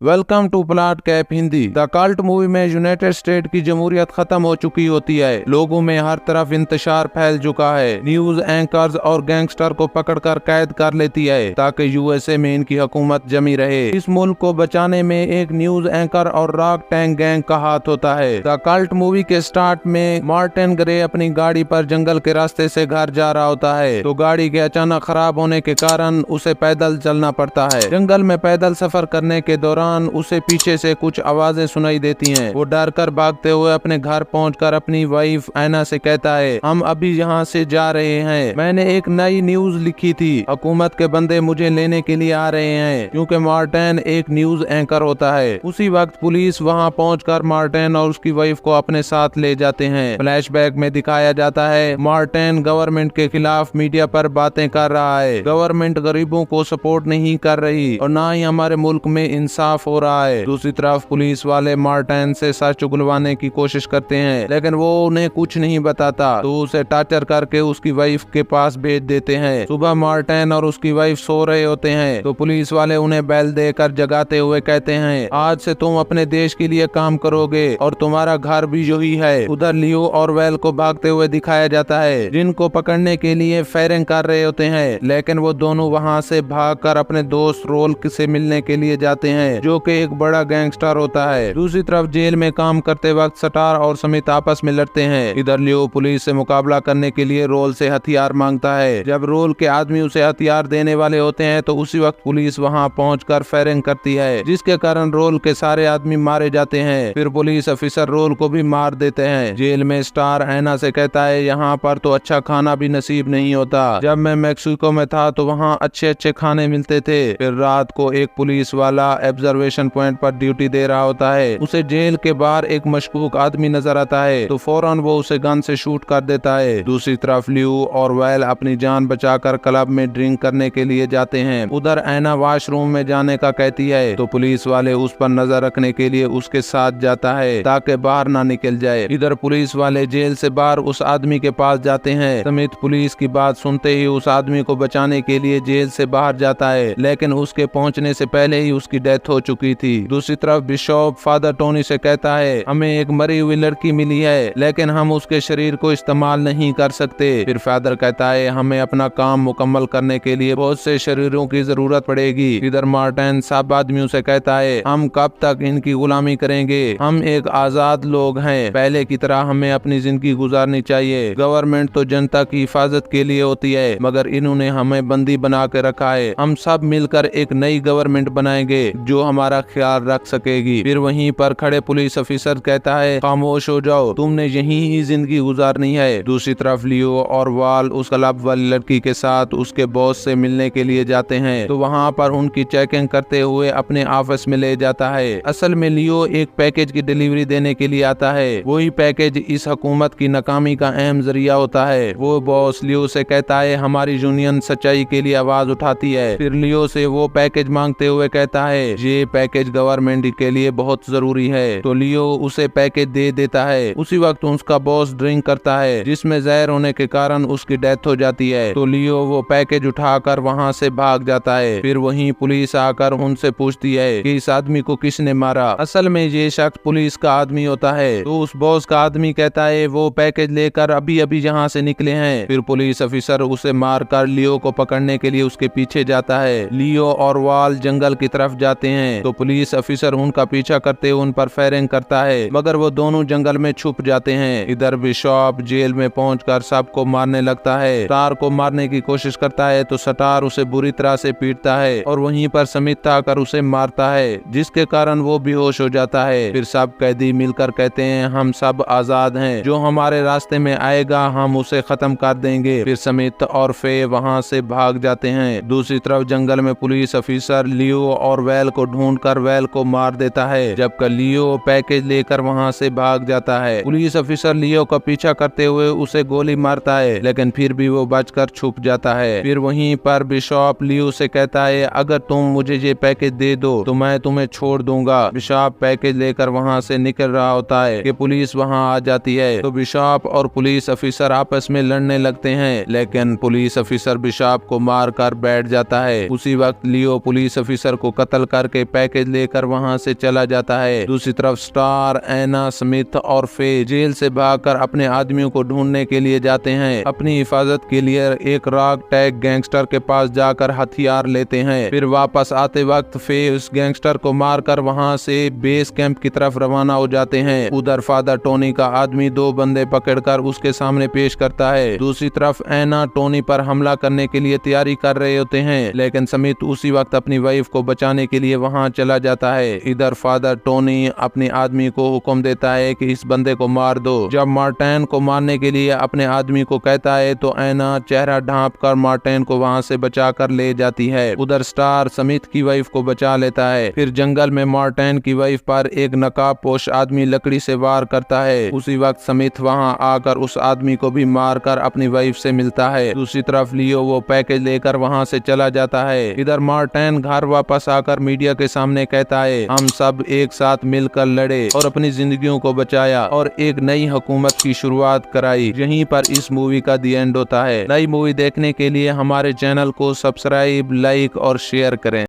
Welcome to plot cap Hindi. The cult movie में United State की जमहूरियत खत्म हो चुकी होती है। लोगों में हर तरफ इंतशार फैल चुका है। न्यूज एंकर्स और गैंगस्टर को पकड़कर कैद कर लेती है ताकि यूएसए में इनकी हुकूमत जमी रहे। इस मुल्क को बचाने में एक न्यूज एंकर और रॉक टैंक गैंग का हाथ होता है। द कल्ट मूवी के स्टार्ट में मार्टिन ग्रे अपनी गाड़ी पर जंगल के रास्ते से घर जा रहा होता है तो गाड़ी के अचानक खराब होने के कारण उसे पैदल चलना पड़ता है। जंगल में पैदल सफर करने के दौरान उसे पीछे से कुछ आवाजें सुनाई देती हैं। वो डर कर भागते हुए अपने घर पहुंचकर अपनी वाइफ ऐना से कहता है, हम अभी यहाँ से जा रहे हैं। मैंने एक नई न्यूज लिखी थी, हुकूमत के बंदे मुझे लेने के लिए आ रहे हैं। क्योंकि मार्टिन एक न्यूज एंकर होता है। उसी वक्त पुलिस वहाँ पहुंचकर मार्टिन और उसकी वाइफ को अपने साथ ले जाते हैं। फ्लैशबैक में दिखाया जाता है मार्टिन गवर्नमेंट के खिलाफ मीडिया पर बातें कर रहा है। गवर्नमेंट गरीबों को सपोर्ट नहीं कर रही और ना ही हमारे मुल्क में इंसाफ हो रहा है। दूसरी तरफ पुलिस वाले मार्टिन से सच उगलवाने की कोशिश करते हैं लेकिन वो उन्हें कुछ नहीं बताता तो उसे टॉर्चर करके उसकी वाइफ के पास भेज देते हैं। सुबह मार्टिन और उसकी वाइफ सो रहे होते हैं तो पुलिस वाले उन्हें बेल देकर जगाते हुए कहते हैं, आज से तुम अपने देश के लिए काम करोगे और तुम्हारा घर भी यही है। उधर लियो और वेल को भागते हुए दिखाया जाता है जिनको पकड़ने के लिए फायरिंग कर रहे होते हैं लेकिन वो दोनों वहाँ से भागकर अपने दोस्त रोल से मिलने के लिए जाते हैं जो कि एक बड़ा गैंगस्टर होता है। दूसरी तरफ जेल में काम करते वक्त स्टार और समित आपस में लड़ते हैं। इधर लियो पुलिस से मुकाबला करने के लिए रोल से हथियार मांगता है। जब रोल के आदमी उसे हथियार देने वाले होते हैं तो उसी वक्त पुलिस वहां पहुंचकर फायरिंग करती है जिसके कारण रोल के सारे आदमी मारे जाते हैं। फिर पुलिस ऑफिसर रोल को भी मार देते हैं। जेल में स्टार ऐना से कहता है, यहाँ पर तो अच्छा खाना भी नसीब नहीं होता। जब मैं मैक्सिको में था तो वहाँ अच्छे अच्छे खाने मिलते थे। फिर रात को एक पुलिस वाला ऑब्जर्वेशन पॉइंट पर ड्यूटी दे रहा होता है। उसे जेल के बाहर एक मशकूक आदमी नजर आता है तो फौरन वो उसे गन से शूट कर देता है। दूसरी तरफ लियो और वेल अपनी जान बचाकर क्लब में ड्रिंक करने के लिए जाते हैं। उधर ऐना वॉशरूम में जाने का कहती है तो पुलिस वाले उस पर नजर रखने के लिए उसके साथ जाता है ताकि बाहर ना निकल जाए। इधर पुलिस वाले जेल से बाहर उस आदमी के पास जाते हैं। समित पुलिस की बात सुनते ही उस आदमी को बचाने के लिए जेल से बाहर जाता है लेकिन उसके पहुंचने से पहले ही उसकी डेथ हो चुकी थी। दूसरी तरफ बिशॉप फादर टोनी से कहता है, हमें एक मरी हुई लड़की मिली है लेकिन हम उसके शरीर को इस्तेमाल नहीं कर सकते। फिर फादर कहता है, हमें अपना काम मुकम्मल करने के लिए बहुत से शरीरों की जरूरत पड़ेगी। इधर मार्टिन सब आदमियों से कहता है, हम कब तक इनकी गुलामी करेंगे। हम एक आजाद लोग हैं, पहले की तरह हमें अपनी जिंदगी गुजारनी चाहिए। गवर्नमेंट तो जनता की हिफाजत के लिए होती है मगर इन्होंने हमें बंदी बना के रखा है। हम सब मिलकर एक नई गवर्नमेंट बनाएंगे जो हमारा ख्याल रख सकेगी। फिर वहीं पर खड़े पुलिस ऑफिसर कहता है, खामोश हो जाओ, तुमने यहीं ही जिंदगी गुजारनी है। दूसरी तरफ लियो और वाल उस क्लब वाली लड़की के साथ उसके बॉस से मिलने के लिए जाते हैं तो वहाँ पर उनकी चेकिंग करते हुए अपने ऑफिस में ले जाता है। असल में लियो एक पैकेज की डिलीवरी देने के लिए आता है। वही पैकेज इस हुकूमत की नाकामी का अहम जरिया होता है। वो बॉस लियो से कहता है, हमारी यूनियन सच्चाई के लिए आवाज उठाती है। फिर लियो से वो पैकेज मांगते हुए कहता है, ये पैकेज गवर्नमेंट के लिए बहुत जरूरी है। तो लियो उसे पैकेज दे देता है। उसी वक्त उसका बॉस ड्रिंक करता है जिसमें जहर होने के कारण उसकी डेथ हो जाती है। तो लियो वो पैकेज उठाकर वहाँ से भाग जाता है। फिर वहीं पुलिस आकर उनसे पूछती है कि इस आदमी को किसने मारा। असल में ये शख्स पुलिस का आदमी होता है। तो उस बॉस का आदमी कहता है, वो पैकेज लेकर अभी अभी यहाँ से निकले हैं। फिर पुलिस ऑफिसर उसे मारकर लियो को पकड़ने के लिए उसके पीछे जाता है। लियो और वाल जंगल की तरफ जाते हैं तो पुलिस ऑफिसर उनका पीछा करते हुए उन पर फायरिंग करता है मगर वो दोनों जंगल में छुप जाते हैं। इधर बिशॉप जेल में पहुंचकर सबको मारने लगता है। स्टार को मारने की कोशिश करता है तो स्टार उसे बुरी तरह से पीटता है और वहीं पर समित आकर उसे मारता है जिसके कारण वो बेहोश हो जाता है। फिर सब कैदी मिलकर कहते हैं, हम सब आजाद हैं, जो हमारे रास्ते में आएगा हम उसे खत्म कर देंगे। फिर समित और फे वहाँ से भाग जाते हैं। दूसरी तरफ जंगल में पुलिस ऑफिसर लियो और वेल को ढूंढकर वेल को मार देता है जबकि लियो पैकेज लेकर वहां से भाग जाता है। पुलिस ऑफिसर लियो का पीछा करते हुए उसे गोली मारता है लेकिन फिर भी वो बचकर छुप जाता है। फिर वहीं पर बिशॉप लियो से कहता है, अगर तुम मुझे ये पैकेज दे दो तो मैं तुम्हें छोड़ दूंगा। बिशॉप पैकेज लेकर वहां से निकल रहा होता है कि पुलिस वहां आ जाती है तो बिशॉप और पुलिस ऑफिसर आपस में लड़ने लगते हैं लेकिन पुलिस ऑफिसर बिशॉप को मार कर बैठ जाता है। उसी वक्त लियो पुलिस ऑफिसर को कत्ल करके पैकेज लेकर वहां से चला जाता है। दूसरी तरफ स्टार, एना, स्मिथ और फे जेल से भागकर अपने आदमियों को ढूंढने के लिए जाते हैं। अपनी हिफाजत के लिए एक राग टैग गैंगस्टर के पास जाकर हथियार लेते हैं। फिर वापस आते वक्त फे उस गैंगस्टर को मारकर वहां से बेस कैंप की तरफ रवाना हो जाते हैं। उधर फादर टोनी का आदमी 2 बंदे पकड़कर उसके सामने पेश करता है। दूसरी तरफ एना टोनी पर हमला करने के लिए तैयारी कर रहे होते हैं, लेकिन स्मिथ उसी वक्त अपनी वाइफ को बचाने के लिए वहां चला जाता है। इधर फादर टोनी अपने आदमी को हुक्म देता है कि इस बंदे को मार दो। जब मार्टिन को मारने के लिए अपने आदमी को कहता है तो एना चेहरा ढांप कर मार्टिन को वहां से बचा कर ले जाती है। उधर स्टार स्मिथ की वाइफ को बचा लेता है। फिर जंगल में मार्टिन की वाइफ पर एक नकाबपोश आदमी लकड़ी से वार करता है। उसी वक्त स्मिथ वहां आकर उस आदमी को भी मारकर अपनी वाइफ से मिलता है। दूसरी तरफ लियो वो पैकेज लेकर वहां से चला जाता है। इधर मार्टिन घर वापस आकर मीडिया के सामने कहता है, हम सब एक साथ मिलकर लड़े और अपनी जिंदगियों को बचाया और एक नई हुकूमत की शुरुआत कराई। यहीं पर इस मूवी का दी एंड होता है। नई मूवी देखने के लिए हमारे चैनल को सब्सक्राइब, लाइक और शेयर करें।